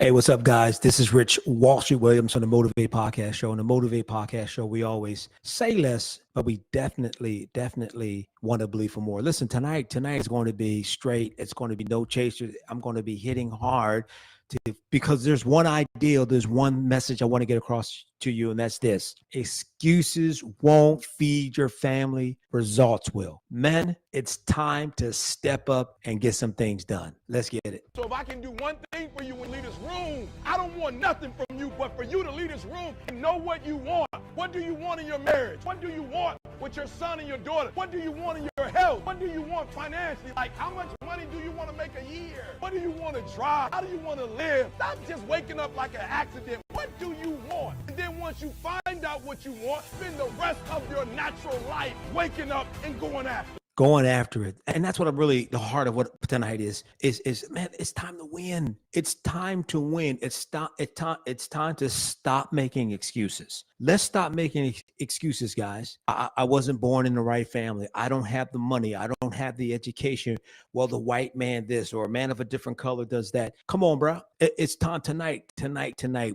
Hey, what's up, guys? This is Rich Wallstreet Williams on the Motivate Podcast Show. On the Motivate Podcast Show, we always say less, but we definitely want to believe for more. Listen, tonight is going to be straight. It's going to be no chaser. I'm going to be hitting hard because there's one ideal, there's one message I want to get across to you, and that's this: excuses won't feed your family, results will. Men, it's time to step up and get some things done. Let's get it. So if I can do one thing for you and leave this room, I don't want nothing from you but for you to leave this room and know what you want. What do you want in your marriage? What do you want with your son and your daughter? What do you want in your health? What do you want financially? Like, how much money do you want to make a year? What do you want to drive? How do you want to live? Stop just waking up like an accident. What do you want? And then once you find out what you want, spend the rest of your natural life waking up and going after it. And that's what I'm really, the heart of what tonight is man, it's time to win. It's time to win. It's time to stop making excuses. Let's stop making excuses, guys. I wasn't born in the right family. I don't have the money. I don't have the education. Well, the white man this, or a man of a different color does that. Come on, bro. It's time tonight.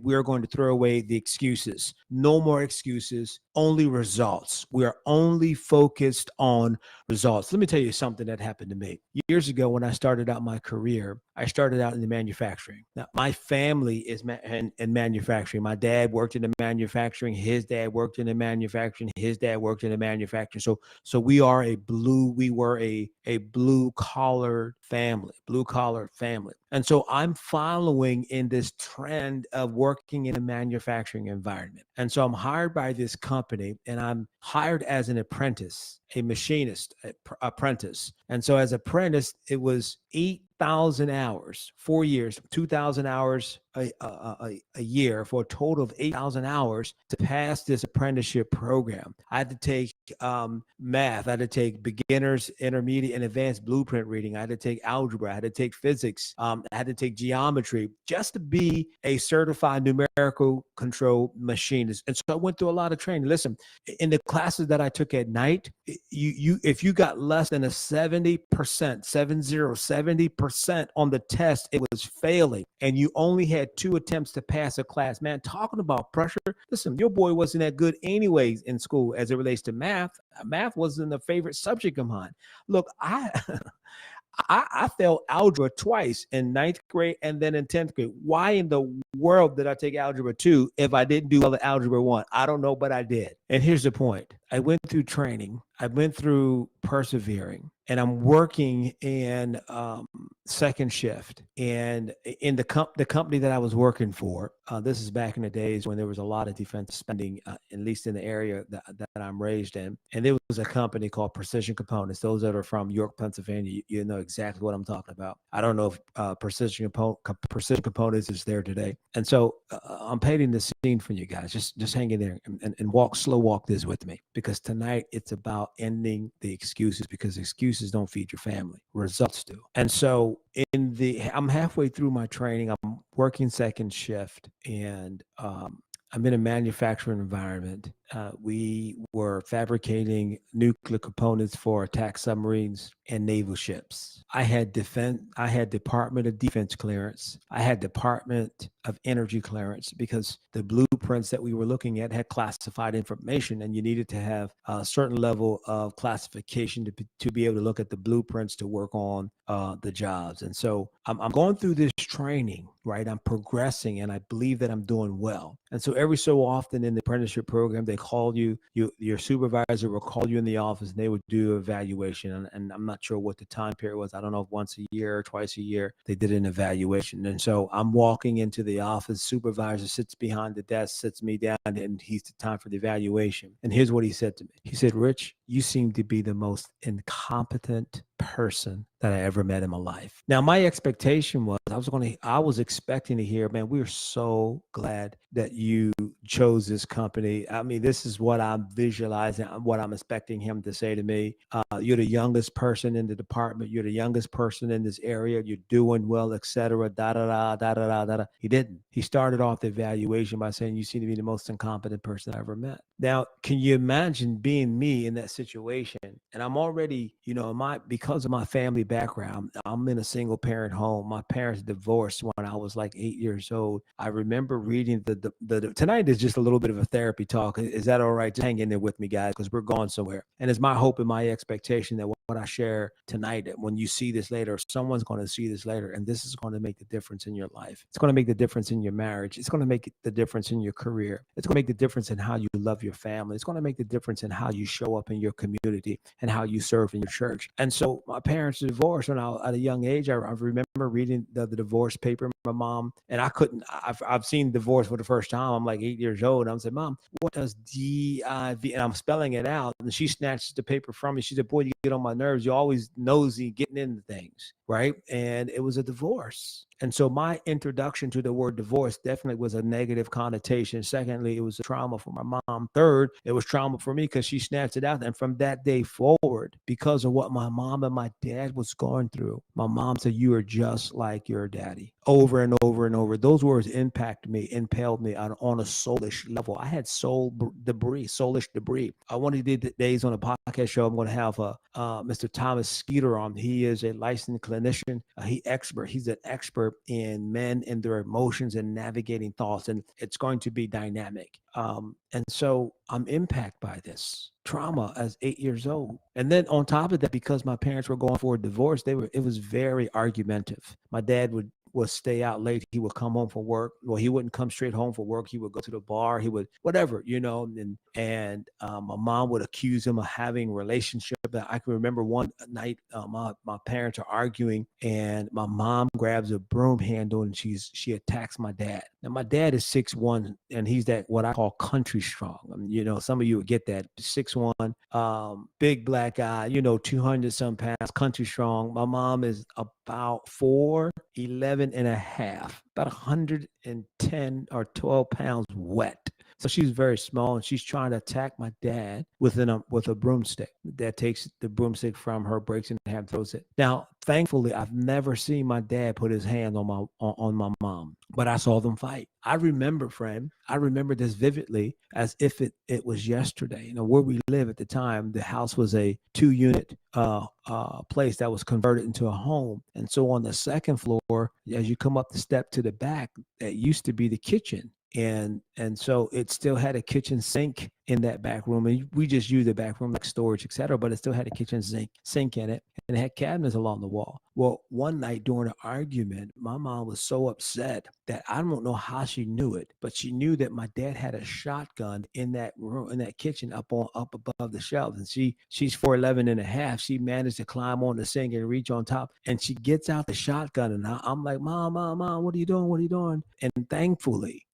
We are going to throw away the excuses. No more excuses, only results. We are only focused on results. Let me tell you something that happened to me. Years ago, when I started out my career, I started out in the manufacturing. Now, my family is in manufacturing. My dad worked in the manufacturing. His dad worked in the manufacturing. His dad worked in the manufacturing. So we were a blue collar family. And so I'm following in this trend of working in a manufacturing environment. And so I'm hired by this company, and I'm hired as an apprentice, a machinist apprentice. And so as apprentice, it was 8,000 hours, 4 years, 2,000 hours a year, for a total of 8,000 hours to pass this apprenticeship program. I had to take math. I had to take beginners, intermediate, and advanced blueprint reading. I had to take algebra. I had to take physics. I had to take geometry just to be a certified numerical control machinist. And so I went through a lot of training. Listen, in the classes that I took at night, if you got less than a 70% on the test, it was failing. And you only had 2 attempts to pass a class. Man, talking about pressure. Listen, your boy wasn't that good anyways in school as it relates to math. Math wasn't a favorite subject of mine. Look, I failed algebra twice, in 9th grade and then in 10th grade. Why in the world did I take algebra 2 if I didn't do well at algebra 1? I don't know, but I did. And here's the point. I went through training. I went through persevering, and I'm working in second shift. And in the company that I was working for, this is back in the days when there was a lot of defense spending, at least in the area that I'm raised in. And there was a company called Precision Components. Those that are from York, Pennsylvania, you know exactly what I'm talking about. I don't know if Precision Components is there today. And so I'm painting the scene for you guys. Just hang in there and slow walk this with me, because tonight it's about ending the excuses, because excuses don't feed your family. Results do. And so I'm halfway through my training. I'm working second shift, and I'm in a manufacturing environment. We were fabricating nuclear components for attack submarines and naval ships. I had Department of Defense clearance. I had Department of Energy clearance, because the blueprints that we were looking at had classified information, and you needed to have a certain level of classification to be able to look at the blueprints to work on the jobs. And so I'm going through this training, right? I'm progressing, and I believe that I'm doing well. And so every so often in the apprenticeship program, they call you, your supervisor will call you in the office, and they would do an evaluation. And I'm not sure what the time period was. I don't know if once a year or twice a year they did an evaluation. And so I'm walking into the office, supervisor sits behind the desk, sits me down, and he's the time for the evaluation. And here's what he said to me. He said, "Rich, you seem to be the most incompetent person that I ever met in my life. Now, my expectation was I was expecting to hear, man, we're so glad that you chose this company. I mean, this is what I'm visualizing, what I'm expecting him to say to me. You're the youngest person in the department. You're the youngest person in this area. You're doing well, et cetera, da da da da da da da. He didn't. He started off the evaluation by saying, you seem to be the most incompetent person I ever met. Now, can you imagine being me in that situation? And I'm already, because of my family background, I'm in a single parent home. My parents divorced when I was like 8 years old. I remember reading tonight is just a little bit of a therapy talk. Is that all right? Just hang in there with me, guys, because we're going somewhere. And it's my hope and my expectation that what I share tonight, that when you see this later, someone's going to see this later, and this is going to make the difference in your life. It's going to make the difference in your marriage. It's going to make the difference in your career. It's going to make the difference in how you love your family. It's going to make the difference in how you show up in your community and how you serve in your church. And so my parents divorced when at a young age. I remember reading the divorce paper. My mom and I've seen divorce for the first time. I'm like 8 years old. I'm saying, Mom, what does DIV? And I'm spelling it out. And she snatches the paper from me. She said, boy, you get on my nerves. You're always nosy getting into things. Right. And it was a divorce. And so my introduction to the word divorce definitely was a negative connotation. Secondly, it was a trauma for my mom. Third, it was trauma for me because she snatched it out. And from that day forward, because of what my mom and my dad was going through, my mom said, you are just like your daddy. Over and over and over. Those words impacted me, impaled me on a soulish level. I had soulish debris. One of the days on a podcast show, I'm going to have Mr. Thomas Skeeter on. He is a licensed clinician. He's an expert in men and their emotions and navigating thoughts, and it's going to be dynamic. And so I'm impacted by this trauma as 8 years old. And then on top of that, because my parents were going for a divorce, it was very argumentative. My dad would stay out late. He would come home from work. Well, he wouldn't come straight home from work. He would go to the bar. He would whatever, and my mom would accuse him of having a relationship. I can remember one night my parents are arguing, and my mom grabs a broom handle and she attacks my dad. Now my dad is 6'1", and he's that what I call country strong. Some of you would get that. 6'1", big black guy, 200 some pounds, country strong. My mom is about 4'11" and a half, about 110 or 12 pounds wet. So she's very small, and she's trying to attack my dad with a broomstick. Dad takes the broomstick from her, breaks it in half, throws it. Now, thankfully, I've never seen my dad put his hand on my mom, but I saw them fight. I remember this vividly as if it was yesterday. Where we live at the time, the house was a 2-unit place that was converted into a home. And so on the second floor, as you come up the step to the back, that used to be the kitchen. And so it still had a kitchen sink in that back room. And we just used the back room like storage, et cetera, but it still had a kitchen sink in it, and it had cabinets along the wall. Well, one night during an argument, my mom was so upset that I don't know how she knew it, but she knew that my dad had a shotgun in that room, in that kitchen up above the shelves. And she's 4'11" and a half. She managed to climb on the sink and reach on top, and she gets out the shotgun, and I'm like, Mom, what are you doing? What are you doing? And thankfully,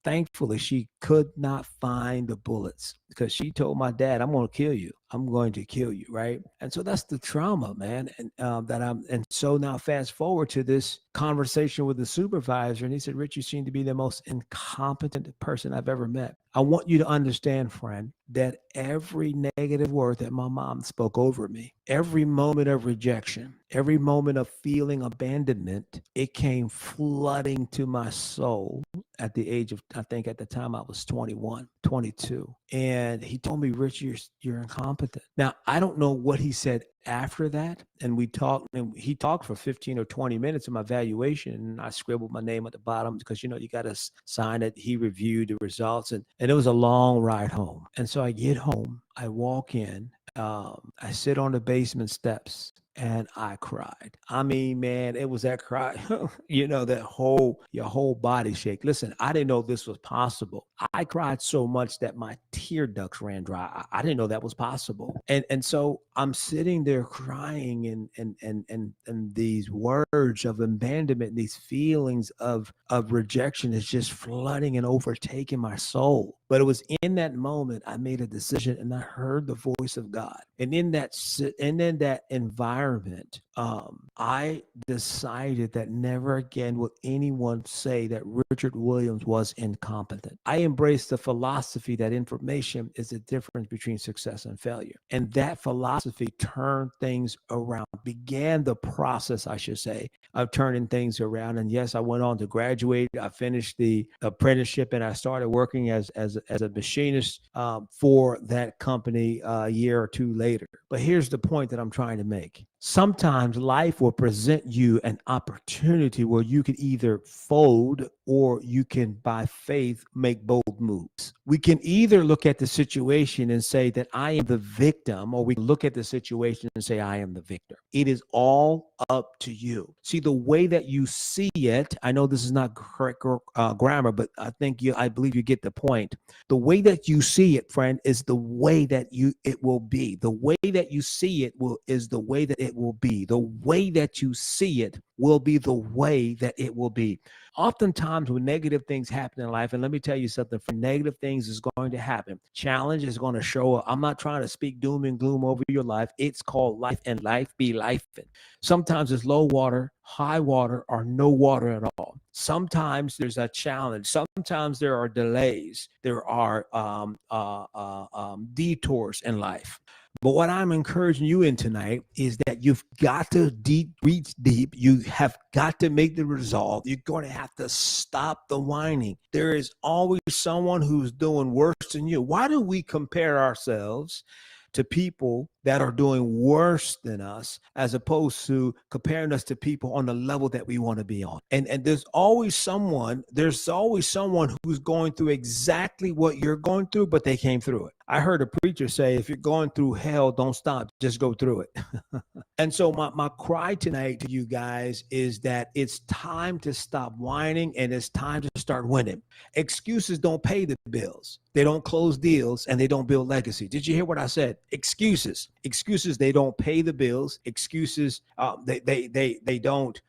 she could not find the bullets, because she told my dad, I'm going to kill you. I'm going to kill you, right? And so that's the trauma, man. And so now fast forward to this conversation with the supervisor, and he said, Rich, you seem to be the most incompetent person I've ever met. I want you to understand, friend, that every negative word that my mom spoke over me, every moment of rejection, every moment of feeling abandonment, it came flooding to my soul at the age of, I think at the time I was 21, 22. And he told me, Rich, you're incompetent. Now, I don't know what he said after that. And he talked for 15 or 20 minutes of my valuation. And I scribbled my name at the bottom because, you got to sign it. He reviewed the results, and it was a long ride home. And so I get home, I walk in, I sit on the basement steps, and I cried. I mean, man, it was that cry, that your whole body shake. Listen, I didn't know this was possible. I cried so much that my tear ducts ran dry. I didn't know that was possible. And so I'm sitting there crying and these words of abandonment, these feelings of rejection is just flooding and overtaking my soul. But it was in that moment I made a decision and I heard the voice of God. And in that environment, I decided that never again would anyone say that Richard Williams was incompetent. I embraced the philosophy that information is the difference between success and failure. And that philosophy turned things around, began the process, I should say, of turning things around. And yes, I went on to graduate. I finished the apprenticeship and I started working as a machinist for that company a year or two later. But here's the point that I'm trying to make. Sometimes life will present you an opportunity where you can either fold or you can, by faith, make bold moves. We can either look at the situation and say that I am the victim, or we can look at the situation and say I am the victor. It is all up to you. See, the way that you see it, I know this is not correct grammar, but I believe you get the point. The way that you see it, friend, is the way that it will be. The way that you see it is the way that it will be. The way that you see it will be the way that it will be. Oftentimes when negative things happen in life, and let me tell you something, for negative things is going to happen. Challenge is going to show up. I'm not trying to speak doom and gloom over your life. It's called life, and life be life. Sometimes it's low water, high water, or no water at all. Sometimes there's a challenge. Sometimes there are delays. There are detours in life. But what I'm encouraging you in tonight is that you've got to reach deep. You have got to make the resolve. You're going to have to stop the whining. There is always someone who's doing worse than you. Why do we compare ourselves to people that are doing worse than us, as opposed to comparing us to people on the level that we want to be on? And there's always someone who's going through exactly what you're going through, but they came through it. I heard a preacher say, if you're going through hell, don't stop, just go through it. And so my cry tonight to you guys is that it's time to stop whining and it's time to start winning. Excuses don't pay the bills. They don't close deals and they don't build legacy. Did you hear what I said? Excuses, they don't pay the bills. Excuses, they don't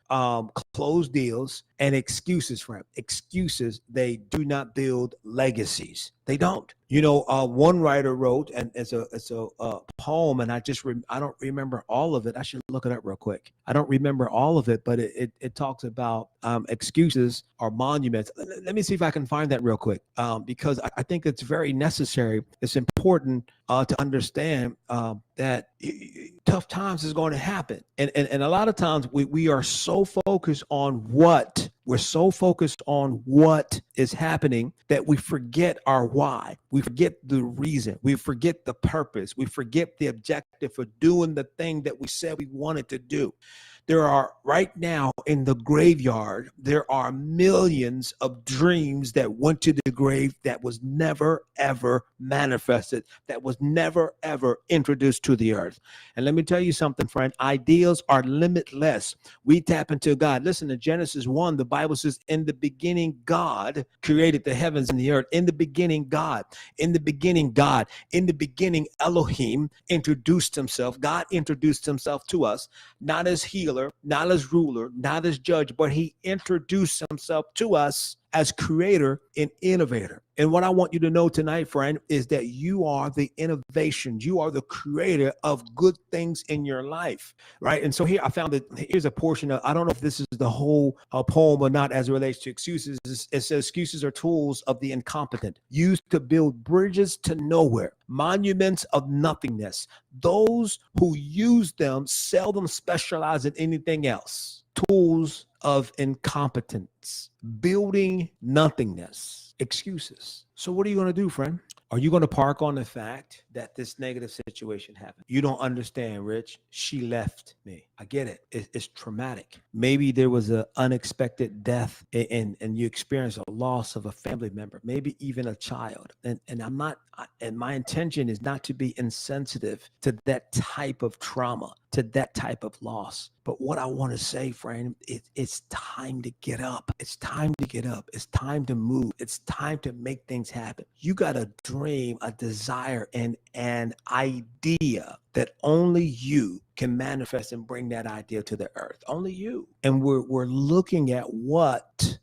close deals. And excuses, they do not build legacies. They don't. One writer wrote, and it's a poem, and I don't remember all of it. I should look it up real quick. I don't remember all of it, but it talks about excuses are monuments. Let me see if I can find that real quick, because I think it's very necessary. It's important to understand that tough times is going to happen, and a lot of times we are so focused on what. We're so focused on what is happening that we forget our why. We forget the reason. We forget the purpose. We forget the objective for doing the thing that we said we wanted to do. There are right now in the graveyard, there are millions of dreams that went to the grave that was never, ever manifested, that was never, ever introduced to the earth. And let me tell you something, friend, ideals are limitless. We tap into God. Listen to Genesis 1. The Bible says, in the beginning, God created the heavens and the earth. In the beginning, God. In the beginning, God. In the beginning, Elohim introduced himself. God introduced himself to us, not as healer, not as ruler, not as judge, but he introduced himself to us as creator and innovator. And what I want you to know tonight, friend, is that you are the innovation. You are the creator of good things in your life, right? And so here I found that here's a portion of, I don't know if this is the whole poem or not as it relates to excuses. It says excuses are tools of the incompetent, used to build bridges to nowhere, monuments of nothingness. Those who use them seldom specialize in anything else. Tools of incompetence, building nothingness, excuses. So what are you going to do, friend? Are you going to park on the fact that this negative situation happened? You don't understand, Rich. She left me. I get it. It's traumatic. Maybe there was an unexpected death and you experienced a loss of a family member, maybe even a child. And my intention is not to be insensitive to that type of trauma, to that type of loss. But what I want to say, friend, it's it's time to get up. It's time to get up. It's time to move. It's time to make things happen. You got a dream, a desire, and an idea that only you can manifest and bring that idea to the earth. Only you. And we're looking at what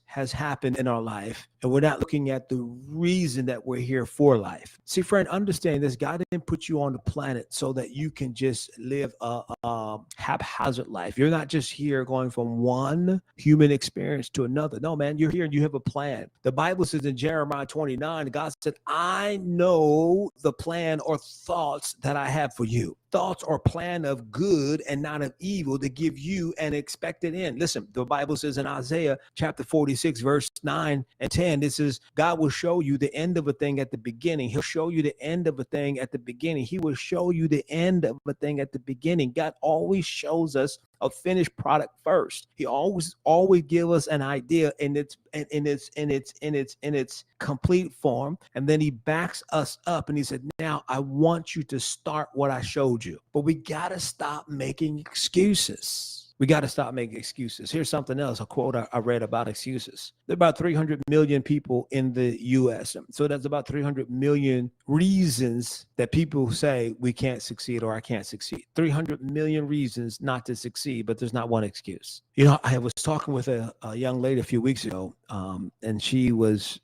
has happened in our life, and we're not looking at the reason that we're here for life. See, friend, understand this. God didn't put you on the planet so that you can just live a haphazard life. You're not just here going from one human experience to another. No, man, you're here and you have a plan. The Bible says in Jeremiah 29, God said, I know the plan or thoughts that I have for you. Thoughts or plan of good and not of evil, to give you an expected end. Listen, the Bible says in Isaiah chapter 46, verse 9 and 10, this is, God will show you the end of a thing at the beginning. He'll show you the end of a thing at the beginning. He will show you the end of a thing at the beginning. God always shows us a finished product first. He always give us an idea in its complete form, and then he backs us up and he said, now I want you to start what I showed you. But we got to stop making excuses. We got to stop making excuses. Here's something else, a quote I read about excuses. There are about 300 million people in the U.S. So that's about 300 million reasons that people say we can't succeed or I can't succeed. 300 million reasons not to succeed, but there's not one excuse. You know, I was talking with a young lady a few weeks ago, and she was,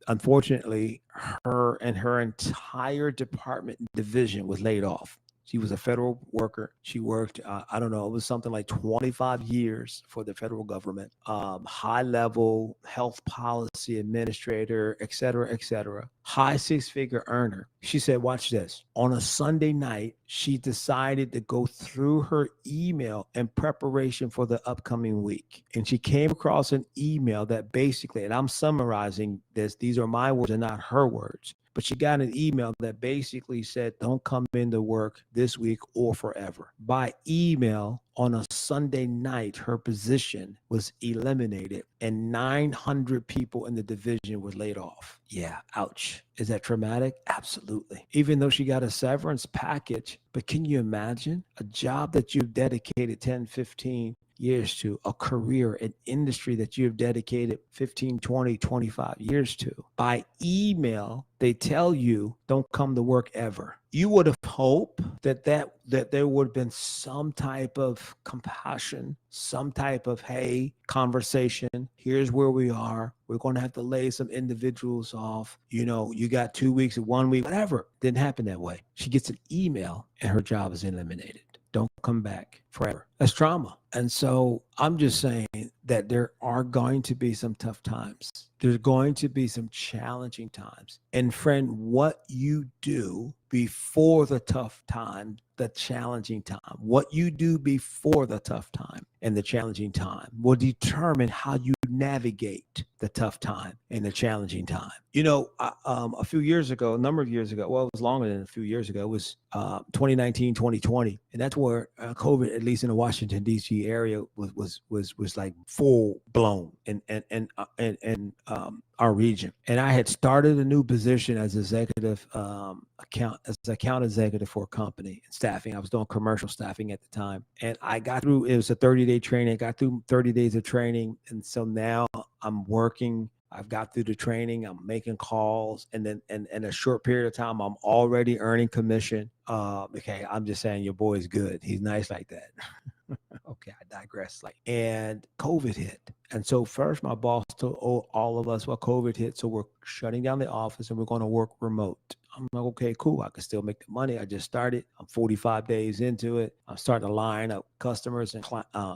unfortunately, her entire department division was laid off. She was a federal worker. She worked, I don't know, it was something like 25 years for the federal government, high level health policy administrator, et cetera, high six-figure earner. She said, watch this. On a Sunday night, she decided to go through her email in preparation for the upcoming week. And she came across an email that basically, and I'm summarizing this, these are my words and not her words. But she got an email that basically said, don't come into work this week or forever. By email on a Sunday night, her position was eliminated and 900 people in the division were laid off. Yeah, ouch. Is that traumatic? Absolutely. Even though she got a severance package, but can you imagine a job that you've dedicated 10, 15 years to, a career, an industry that you've dedicated 15, 20, 25 years to? By email, they tell you don't come to work ever. You would have hoped that there would have been some type of compassion, some type of, hey, conversation. Here's where we are. We're going to have to lay some individuals off. You know, you got 2 weeks or 1 week, whatever. Didn't happen that way. She gets an email and her job is eliminated. Don't come back forever. That's trauma. And so I'm just saying that there are going to be some tough times. There's going to be some challenging times. And friend, what you do before the tough time, the challenging time, what you do before the tough time and the challenging time will determine how you navigate the tough time and the challenging time. You know, a few years ago, a number of years ago, well, it was longer than a few years ago, it was 2019, 2020. And that's where COVID, at least in the Washington, D.C. area, was like full blown in our region. And I had started a new position as executive account executive for a company and staffing. I was doing commercial staffing at the time. And I got through, it was a 30-day training. I got through 30 days of training. And so now I'm working. I've got through the training. I'm making calls. And then in a short period of time, I'm already earning commission. Okay, I'm just saying your boy's good. He's nice like that. Okay, I digress. And COVID hit. And so first my boss told all of us, well, COVID hit, so we're shutting down the office and we're going to work remote. I'm like, okay, cool. I can still make the money. I just started. I'm 45 days into it. I'm starting to line up customers and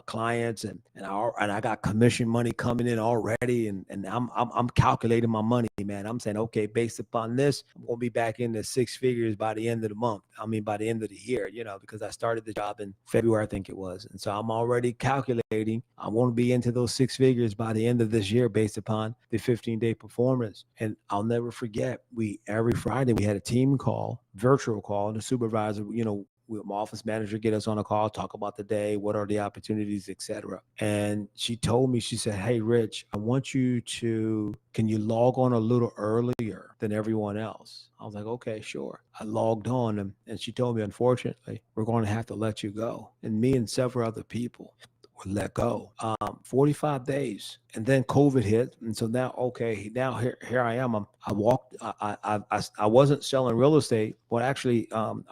clients, and I got commission money coming in already. And I'm calculating my money, man. I'm saying, okay, based upon this, I'm going to be back into six figures by the end of the month. I mean, by the end of the year, you know, because I started the job in February, I think it was. And so I'm already calculating. I want to be into those six figures by the end of this year based upon the 15-day performance. And I'll never forget, every Friday we had a team call, virtual call, and the supervisor, you know, my office manager get us on a call, talk about the day, what are the opportunities, etc. And she told me, she said, hey, Rich, I want you to, can you log on a little earlier than everyone else? I was like, okay, sure. I logged on and she told me, unfortunately, we're going to have to let you go. And me and several other people were let go. 45 days. And then COVID hit. And so now, okay, now here I am. I walked, I wasn't selling real estate, but actually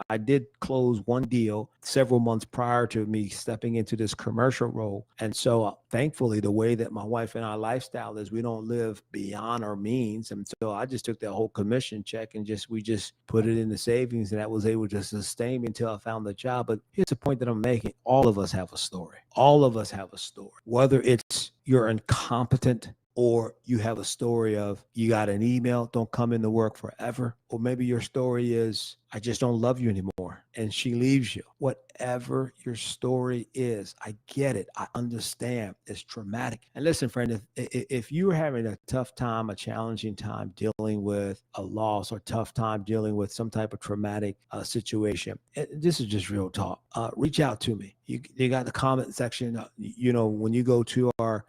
I did close one deal several months prior to me stepping into this commercial role. And so thankfully, the way that my wife and I lifestyle is, we don't live beyond our means. And so I just took that whole commission check and we just put it in the savings, and that was able to sustain me until I found the job. But here's the point that I'm making. All of us have a story. All of us have a story, whether it's you're incompetent, or you have a story of you got an email, don't come into work forever. Or maybe your story is, I just don't love you anymore, and she leaves you. Whatever your story is, I get it. I understand. It's traumatic. And listen, friend, if you're having a tough time, a challenging time dealing with a loss, or tough time dealing with some type of traumatic situation, this is just real talk. Reach out to me. You got the comment section. When you go to our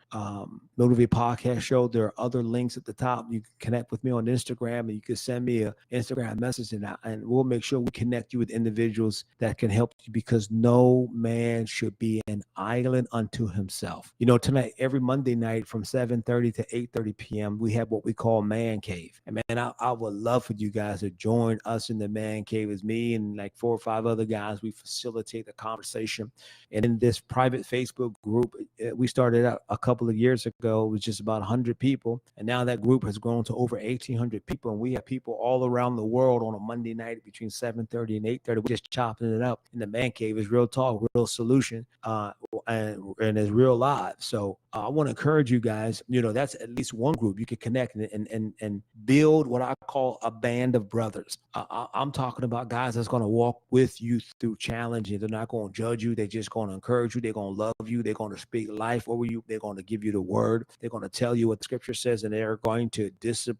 Motivate Podcast show, there are other links at the top. You can connect with me on Instagram, and you can send me an Instagram message, and we'll make sure we connect you with individuals that can help you, because no man should be an island unto himself. Tonight, every Monday night from 7:30 to 8:30 p.m., we have what we call Man Cave. And man, I would love for you guys to join us in the Man Cave. As me and like 4 or 5 other guys, we facilitate the conversation. And in this private Facebook group, we started out a couple of years ago. It was just about 100 people. And now that group has grown to over 1,800 people. And we have people all around the world on a Monday night between 7:30 and 8:30. We're just chopping it up in the Man Cave. Is real talk, real solution, and it's real live. So I want to encourage you guys. That's at least one group you can connect and build what I call a band of brothers. I'm talking about guys that's going to walk with you through challenge, and they're not going to judge you. They're just going to encourage you. They're going to love you. They're going to speak life over you. They're going to give you the word. They're going to tell you what the scripture says, and they are going to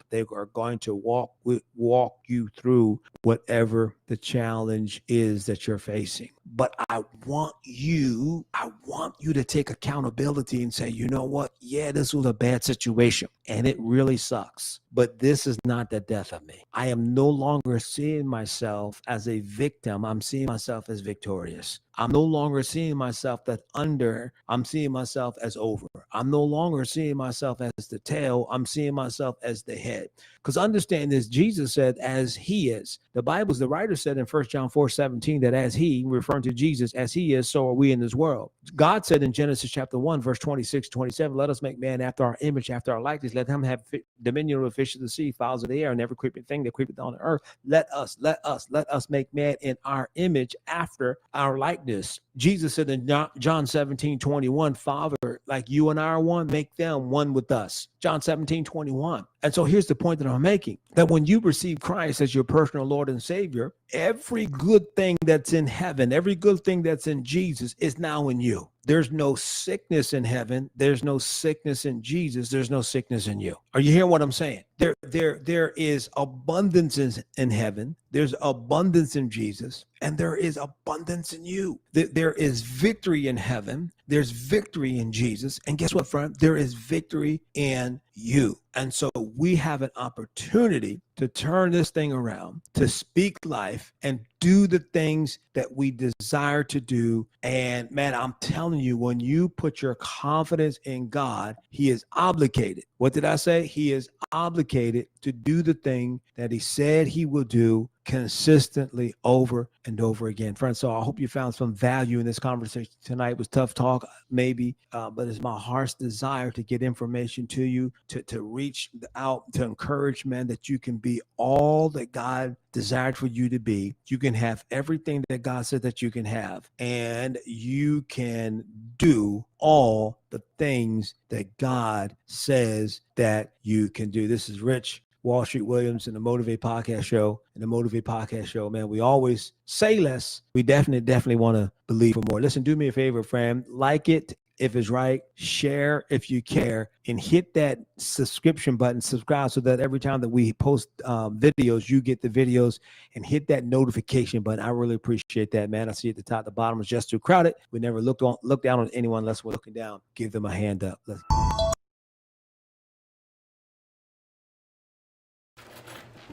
they are going to walk you through whatever the challenge is that you're facing. But I want you to take accountability and say, you know what? Yeah, this was a bad situation and it really sucks, but this is not the death of me. I am no longer seeing myself as a victim. I'm seeing myself as victorious. I'm no longer seeing myself I'm seeing myself as over. I'm no longer seeing myself as the tail. I'm seeing myself as the head. Because understand this, Jesus said, as he is. The writer said in 1 John 4:17 that as he, referring to Jesus, as he is, so are we in this world. God said in Genesis chapter 1, verse 26, 27, let us make man after our image, after our likeness. Let him have dominion over the fish of the sea, fowls of the air, and every creeping thing that creepeth on the earth. Let us make man in our image, after our likeness. Jesus said in John 17:21, Father, like you and I are one, make them one with us. John 17:21. And so here's the point that I'm making, that when you receive Christ as your personal Lord and Savior, every good thing that's in heaven, every good thing that's in Jesus is now in you. There's no sickness in heaven. There's no sickness in Jesus. There's no sickness in you. Are you hearing what I'm saying? There is abundance in heaven. There's abundance in Jesus, and there is abundance in you. There is victory in heaven. There's victory in Jesus. And guess what, friend? There is victory in you. And so we have an opportunity to turn this thing around, to speak life and do the things that we desire to do. And man, I'm telling you, when you put your confidence in God, he is obligated. What did I say? He is obligated to do the thing that he said he will do consistently over and over again. Friends, so I hope you found some value in this conversation tonight. It was tough talk, maybe, but it's my heart's desire to get information to you, to reach out, to encourage, man, that you can be all that God desired for you to be. You can have everything that God said that you can have, and you can do all the things that God says that you can do. This is Rich Wallstreet Williams in the Motivate Podcast Show. In the Motivate Podcast Show, man, we always say less. We definitely want to believe for more. Listen, do me a favor, friend. Like it if it's right, share if you care, and hit that subscription button, subscribe, so that every time that we post videos, you get the videos, and hit that notification button. I really appreciate that, man. I see at the top, the bottom is just too crowded. We never look down on anyone unless we're looking down. Give them a hand up.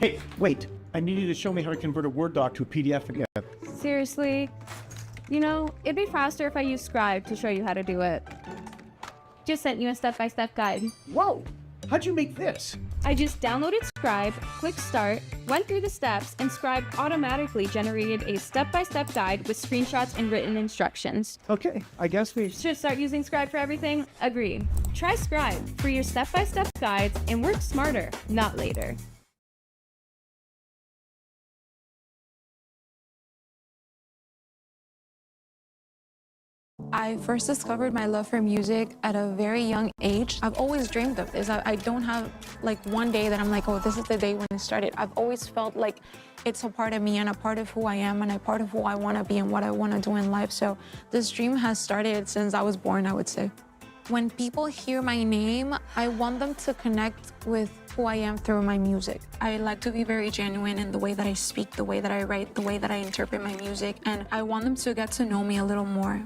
Hey, wait. I need you to show me how to convert a Word doc to a PDF again. Seriously? You know, it'd be faster if I used Scribe to show you how to do it. Just sent you a step-by-step guide. Whoa! How'd you make this? I just downloaded Scribe, clicked start, went through the steps, and Scribe automatically generated a step-by-step guide with screenshots and written instructions. Okay, I guess we Should start using Scribe for everything? Agreed. Try Scribe for your step-by-step guides and work smarter, not later. I first discovered my love for music at a very young age. I've always dreamed of this. I don't have like one day that I'm like, oh, this is the day when it started. I've always felt like it's a part of me and a part of who I am and a part of who I want to be and what I want to do in life. So this dream has started since I was born, I would say. When people hear my name, I want them to connect with who I am through my music. I like to be very genuine in the way that I speak, the way that I write, the way that I interpret my music, and I want them to get to know me a little more.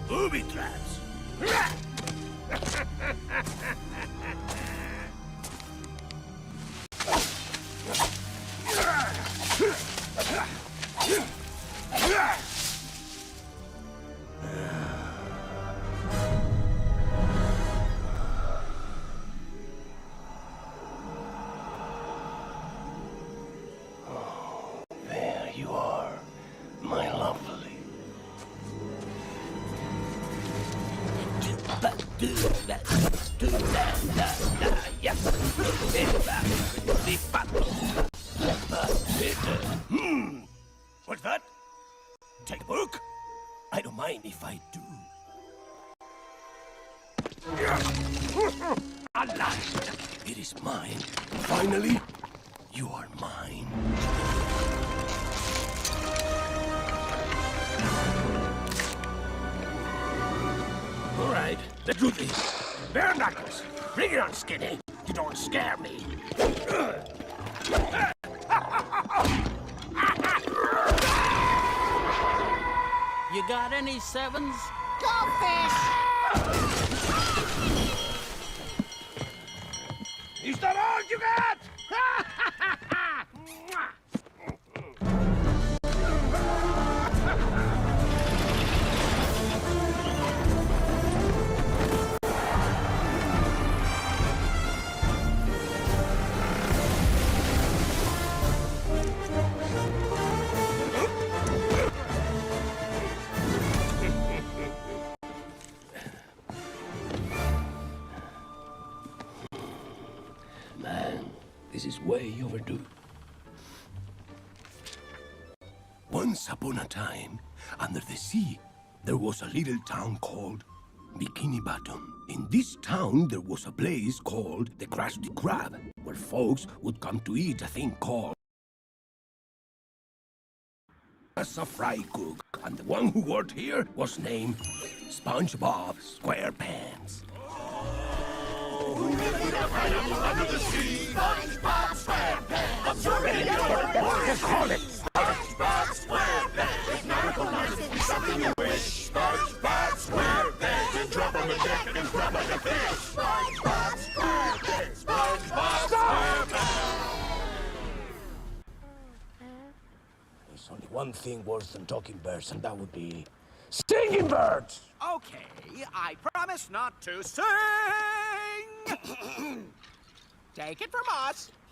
Booby traps. There you are, my lovely. What's that? Take a book? I don't mind if I do. Alas, it is mine. Finally, you are mine. All right, let's do this. Bare knuckles. Bring it on, Skinny. You don't scare me. You got any sevens? Is that all you got? Man, this is way overdue. Once upon a time, under the sea, there was a little town called Bikini Bottom. In this town, there was a place called the Krusty Krab, where folks would come to eat a thing called was a fry cook, and the one who worked here was named SpongeBob SquarePants. There's only one thing worse than talking birds, and that would be singing birds! Okay, I promise not to sing! Take it from us,